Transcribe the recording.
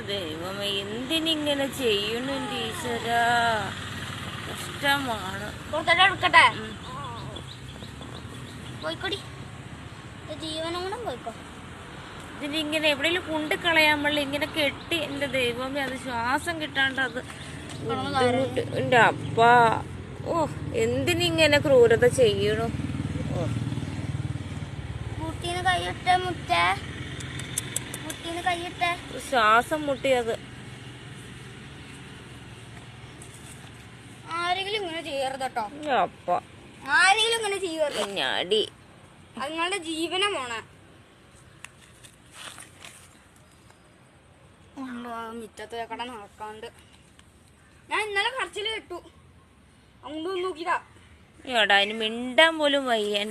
ദൈവമേ, എന്തിനിങ്ങനെ ചെയ്യണു ടീച്ചറാ? കഷ്ടമാണ്. എടുക്കട്ടെ പോയിക്കോടി, ജീവനും കൂടെ പോയിക്കോ. ഇതിനിങ്ങനെ എവിടെയെങ്കിലും കൊണ്ട് കളയാൻ പാടില്ല. ഇങ്ങനെ കെട്ടി, എൻ്റെ ദൈവമേ, അത് ശ്വാസം കിട്ടാണ്ട് അത് ബുദ്ധിമുട്ട്. എൻ്റെ അപ്പാ, ഓ, എന്തിനിങ്ങനെ ക്രൂരത ചെയ്യണു? ഓ, മുട്ടീന്ന് കൈയിട്ടെ, മുട്ടേ മുട്ടീന്ന് കൈയിട്ടെ. ശ്വാസം മുട്ടിയത്. ആരെങ്കിലും ഇങ്ങനെ ചെയ്യരുത് കേട്ടോ. അപ്പ ആരെങ്കിലും ഇങ്ങനെ ചെയ്യരുത്. ഞാടി നിങ്ങളുടെ ജീവനം പോണ മിറ്റത്ത് കട നടക്കാണ്ട്. ഞാൻ ഇന്നലെ കറച്ചില് കേട്ടു, അങ്ങോട്ട് നോക്കിയതാ. എടാ, അതിന് മിണ്ടാൻ പോലും വയ്യ.